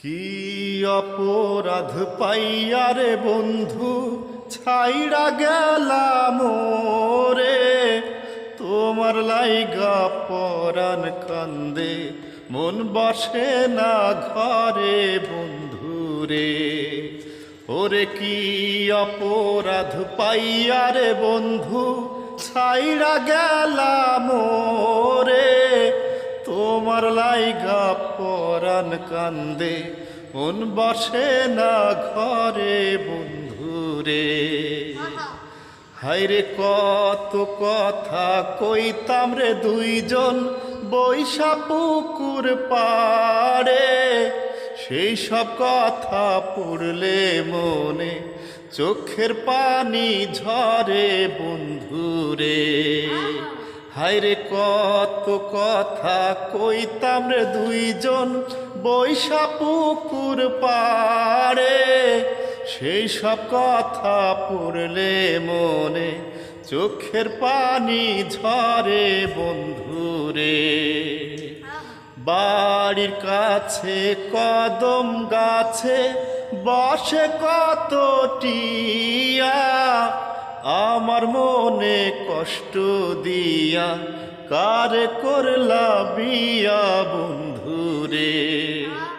কি অপরাধ পাইয়া রে বন্ধু ছাইড়া গেলাম রে, তোমার লাইগা পরাণ কান্দে মন বসে না ঘরে বন্ধু রে। ওরে কি অপরাধ পাইয়া রে বন্ধু ছাইড়া গেলাম রে, তোমার লাইগা পরাণ কান্দে মন বসে না ঘরে বন্ধু রে। হায়রে কত কথা কইতাম রে দুইজন বৈশা পুকুর পাড়ে, সেই সব কথা পড়লে মনে চোখের পানি ঝরে বন্ধু রে। হায়রে কত কথা কইতাম রে দুইজন বৈশা পুকুর পাড়ে, সেই সব কথা পড়লে মনে চোখের পানি ঝরে বন্ধু রে। বাড়ির কাছে কদম গাছে বসে কত টিয়া, আমার মনে কষ্ট দিয়া কার করলা বিয়া বন্ধু রে।